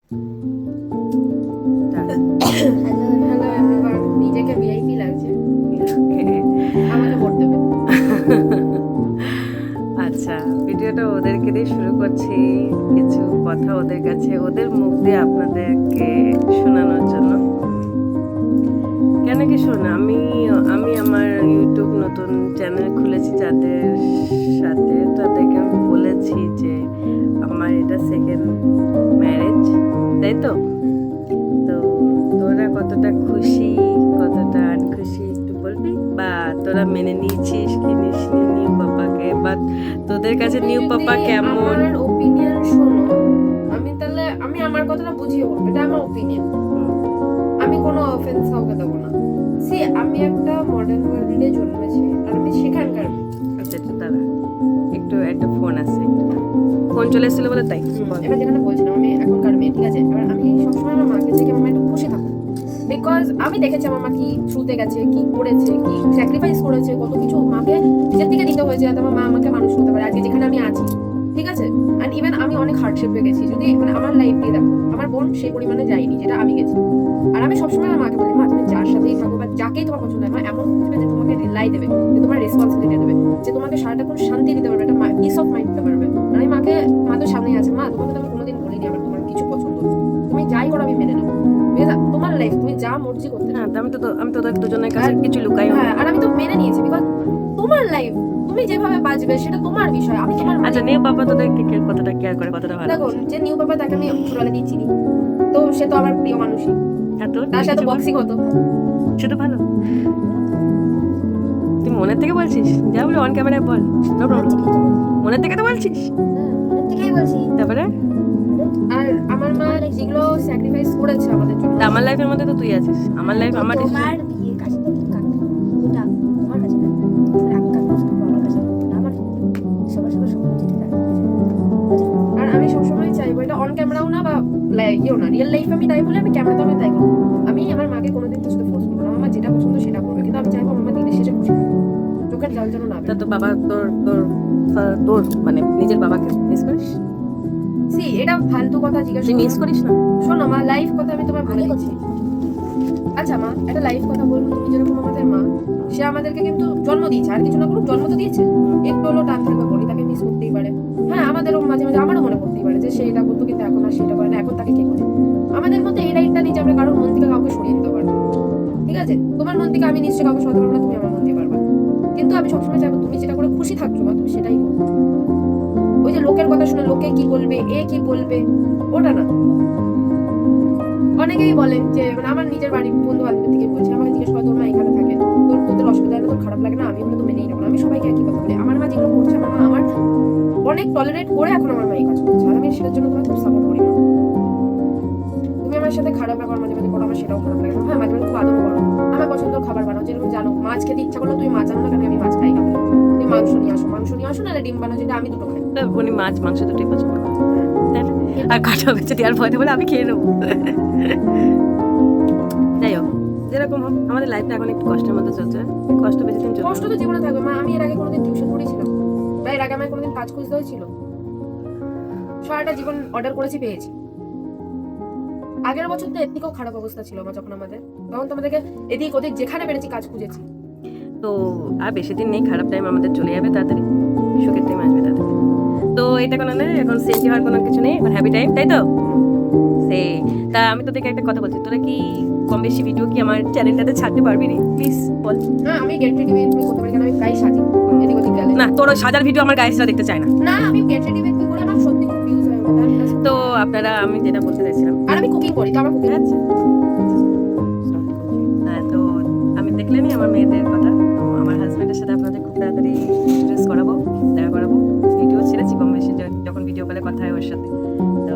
Hello everyone, নিজেকে VIP লাগছে, আমাকে ভোট দেবে। আচ্ছা, ভিডিওটা ওদেরকে দিয়ে শুরু করছি, কিছু কথা ওদের কাছে ওদের মুখ দিয়ে আপনাদেরকে শোনানোর জন্য। কেন কি শোন, আমি আমার ইউটিউব নতুন চ্যানেল খুলেছি যাদের সাথে, তাদেরকে আমি বলেছি যে আমার এটা সেকেন্ড ম্যারেজ, তাই তো তোরা কতটা খুশি কতটা আনখুশি একটু বলবি, বা তোরা মেনে নিয়েছিস কি নিসনি নিউ পাপাকে, বা তোদের কাছে নিউ পাপা কেমন? আমার ওপিনিয়ন শোনো, আমি আমার কথাটা বুঝিয়ে বলবো, এটা আমার ওপিনিয়ন, আমি কোনো অফেন্স কাউকে দেবো না। সি, আমি একটা মডার্ন ওয়ার্ল্ডে জন্মেছি আর আমি সেখানকার। আচ্ছা দাদা, একটু একটা ফোন আছে, ফোন চলে এসেছিল বলে তাই। এবার যেখানে বলছিলাম আমি এখনকার মেয়ে, ঠিক আছে, এবার আমি সবসময় আমার মাকে চাই আমার মা একটু খুশি থাকুক, বিকজ আমি দেখেছি আমার মা কি থ্রুতে গেছে, কি করেছে, কি স্যাক্রিফাইস করেছে, কত কিছু মাকে নিজের থেকে দিতে হয়েছে যাতে আমার মা আমাকে মানুষ করতে পারে আজকে যেখানে আমি আছি, ঠিক আছে। অ্যান্ড ইভেন আমি অনেক হার্ডশিপে গেছি, যদি মানে আমার লাইফ দিয়ে দেখো, আমার বোন সেই পরিমাণে যায়নি যেটা আমি গেছি। আর আমি সবসময় আমার মাকে বলি, মা তুমি যার সাথেই থাকো বা যাকেই তোমার পছন্দ হয়, মা এমন বুঝবে যে তোমাকে রিলাই দেবে, যে তোমার রেসপন্সিবিলিটি দেবে, যে তোমাকে সারাটাক্ষণ শান্তি দিতে পারবে, একটা পিস অফ মাইন্ড দিতে পারবে। আর আমি মাকে, মা তো সামনেই আছে, মা তোমাকে তো আমি কোনোদিন বলিনি আমার তোমার কিছু পছন্দ, তুমি যাই করো আমি মেনে নেবো, তোমার লাইফ, তুমি যা মর্জি করতে। হ্যাঁ, আমি তোদের দুজনের কাছে কিছু লুকাই। হ্যাঁ, আর আমি তো মেনে নিয়েছি, বিকজ তোমার লাইফ, তুমি যেভাবে বাঁচবে সেটা তোমার বিষয়, আমি তোমার। আচ্ছা, নিউ পাপা তোদেরকে কতটা কেয়ার করে, কতটা ভালো? দেখো, যে নিউ বাবা তাকে আমি ছোটবেলা দিয়ে চিনি, তো সে তো আমার প্রিয় মানুষই, তার সাথে বক্সিং হতো, সে তো ভালো। তুই মনের থেকে বলছিস? যা বলে অন ক্যামেরায় বল, নো প্রবলেম। মনের থেকে তো বলছিস? মনের থেকেই বলছি। তারপরে আর আমার মা যেগুলো স্যাক্রিফাইস করেছে আমাদের জন্য, আমার লাইফের মধ্যে তো তুই আছিস, আমার লাইফ আমার তোমার বিয়ের কাছে তো কাটতে ওটা তোমার কাছে না, আমি কাটতে আমার কাছে আমার সবার সবার সবার যেতে পারে। আর আমি সবসময় চাইবো এটা অন ক্যামেরাও না বা ইয়েও না, রিয়েল লাইফে আমি তাই বলে আমি ক্যামেরাতে আমি তাই করবো। আমি আমার মাকে কোনোদিন কিছুতে ফোর্স করবো না, আমার মা যেটা পছন্দ সেটা করবে, কিন্তু আমি চাইবো আমার মা দিনের শেষে খুশি থাকবে, চোখের জল যেন না তা বেরোয়। তো বাবা তোর তোর তোর মানে নিজের বাবাকে মিস করিস? সি, এটা ফালতু কথা জিজ্ঞাসা তুই মিস করিস না? শোনো মা, লাইফ কথা আমি তোমার বলে দিচ্ছি। আচ্ছা মা, একটা লাইফ কথা বলবো, তুমি যেরকম আমাদের মা, সে আমাদেরকে কিন্তু জন্ম দিয়েছে, আর কিছু না করুক জন্ম তো দিয়েছে, একটু হলো টান থাকবে বলি, তাকে মিস করতেই পারে। হ্যাঁ, আমাদেরও মাঝে মাঝে আমারও মনে করতেই পারে যে সে এটা করতো কিন্তু এখন আর সেটা করে না, এখন তাকে কে করে। আমাদের মধ্যে এই রাইটটা নেই যে আমরা কারোর মন থেকে কাউকে সরিয়ে দিতে পারবো, ঠিক আছে। তোমার মন থেকে আমি নিশ্চয়ই কাউকে সরাতে পারবো না, তুমি আমার মন দিয়ে পারবা, কিন্তু আমি সবসময় চাইবো তুমি যেটা করে খুশি থাকছো মা, তুমি সেটাই করো। ওই যে লোকের কথা শুনে লোকে কি বলবে, এ কি বলবে, ওটা না। অনেকেই বলেন যে, মানে আমার নিজের বাড়ির বন্ধু বান্ধব থেকে বলছে, আমাকে জিজ্ঞেস করে তোর মা এখানে থাকে, তোদের অসুবিধা হলে তোর খারাপ লাগে না? আমি বলে তো মেনেই নেবো না। আমি সবাইকে একই কথা বলি, আমার মা যেগুলো করছে আমার মা আমার অনেক টলারেট করে এখন আমার মা এই কাজ করছে, আর আমি সেটার জন্য তোমাকে খুব সাপোর্ট করি না। তুমি আমার সাথে খারাপ ব্যবহার মাঝে মাঝে করো, আমার সেটাও খারাপ লাগে না। হ্যাঁ, মাঝে মাঝে খুব আদর করো, আমার পছন্দ খাবার বানাও, যেরকম জানো মাছ খেতে ইচ্ছা করলো তুমি মাছ আনো না কেন, আমি মাছ খাই না, তুমি মাংস নিয়ে আসো নাহলে ডিম বানাও, যেটা আমি দুটো খাই। উনি মাছ মাংস দুটোই পছন্দ করে, তাই না? আর কাটা বেঁচে দেওয়ার ভয় বলে আমি খেয়ে নেবো। যাই হোক, যেরকম হোক, আমাদের লাইফটা এখন একটু কষ্টের মধ্যে চলছে, কষ্ট বেশি দিন চলছে। কষ্ট তো জীবনে থাকবে মা, আমি এর আগে কোনোদিন টিউশন পড়েছিলাম বা এর আগে আমার কোনোদিন কাজ খুঁজতে হয়েছিল? সারাটা জীবন অর্ডার করেছি, পেয়েছি। আগের বছর তো এর থেকেও খারাপ অবস্থা ছিল আমার, যখন আমাদের, তখন তোমাদেরকে এদিক ওদিক যেখানে পেরেছি কাজ খুঁজেছি। তো আর বেশি দিন নেই, খারাপ টাইম আমাদের চলে যাবে তাড়াতাড়ি, সুখের টাইম আসবে তাড়াতাড়ি। তো এটা কোনো নেই, এখন সেফটি হওয়ার কোনো কিছু নেই, এখন হ্যাপি টাইম, তাই তো? সে তা আমি তোদেরকে একটা কথা বলছি, তোরা কি কম বেশি ভিডিও কি আমার চ্যানেলটাতে ছাড়তে পারবি রে? প্লিজ বল। হ্যাঁ, আমি গেট রেডি উইথ মি করতে পারি, কারণ আমি প্রায় সাজি এদিক ওদিক গেলে। না, তোর ওই সাজার ভিডিও আমার গাইসরা দেখতে চায় না। না, আমি গেট রেডি উইথ মি করে আমার সত্যি খুব ভিউজ হয় আমার। তো আপনারা, আমি যেটা বলতে চাইছিলাম, আর আমি কুকিং করি, তো আমার কুকিং আছে। হ্যাঁ, তো আমি দেখলেনই আমার মেয়েদের কথা, তো আমার হাজব্যান্ডের সাথে আপনাদের খুব তাড়াতাড়ি ইন্ট্রোডিউস করাবো, দেখা করাবো। ভিডিও ছেড়েছি কম বেশি, যখন ভিডিও কলে কথা হয় ওর সাথে। তো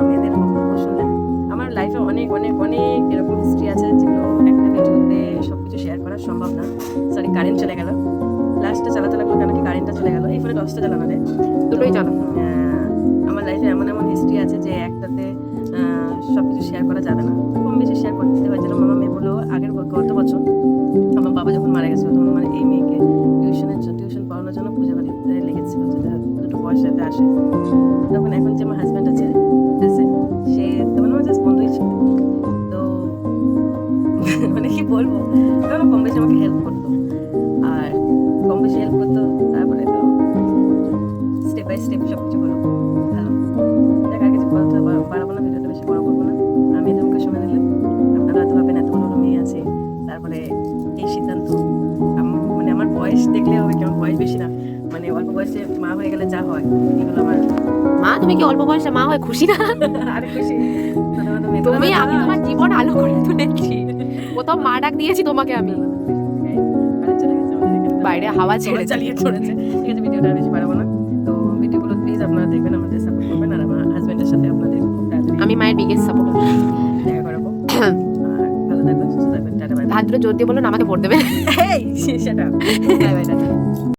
মেয়েদের বক্তব্য শুনলেন, আমার লাইফে অনেক অনেক অনেক এরকম হিস্ট্রি আছে যেগুলো একটা ভিডিওতে সব কিছু শেয়ার করা সম্ভব না। সরি, কারেন্ট চলে গেল, লাস্টটা চালাতে লাগলো, কেন কি কারেন্টটা চলে গেল, এই ফোনে দশটা চালানো যায়, দুটোই জানো। আমার লাইফে এমন এমন হিস্ট্রি আছে যে একটাতে সব কিছু শেয়ার করা যাবে না, কম বেশি শেয়ার করতে হয়। যেন মামা মেয়ে বললো, গত বছর আমার বাবা যখন মারা গেছিলো, তখন আমার এই মেয়েকে টিউশন পড়ানোর জন্য পূজা বাড়িতে লেগেছিল, যেটা দুটো পয়সাতে আসে। তখন এখন যে আমার হাজব্যান্ড আছে, বেশি আমাকে হেল্প করতো, আর কম বেশি হেল্প করতো। তারপরে তো স্টেপ বাই স্টেপ সব কিছু হলো ভালো। দেখ, আর কিছু কথা বাড়াবো না, ভিডিওটা বেশি বড় করবো না। আমি তোমাকে শুনে নিলাম, আপনারা হয়তো ভাবেন এত বড় মেয়ে আছে, তারপরে এই সিদ্ধান্ত। মানে আমার বয়স দেখলে হবে কেমন, বয়স বেশি না, মানে অল্প বয়সে মা হয়ে গেলে যা হয় এগুলো আমার মা, তুমি কি অল্প বয়সে মা হয়ে খুশি না? আরে খুশি। তুমি, আমি তোমার জীবন আলো করে তুলেছি, কোথাও মা ডাক দিয়েছি তোমাকে আমি? বাইরে হাওয়া ছেড়ে চালিয়ে চলেছে। ঠিক আছে, ভিডিওটা আর বেশি বাড়াবো না। তো ভিডিওগুলো প্লিজ আপনারা দেখবেন, আমাদের সাপোর্ট করবেন, আর আমার হাজবেন্ডের সাথে আপনাদের খুব তাড়াতাড়ি আমি মায়ের বিগেস্ট সাপোর্টার। দেখা করাবো। আর ভালো থাকবেন, সুস্থ থাকবেন, টাটা বাই। ভাদ্র জোর দিয়ে বলুন আমাকে ভোট দেবে। এই সেটা বাই বাই টাটা।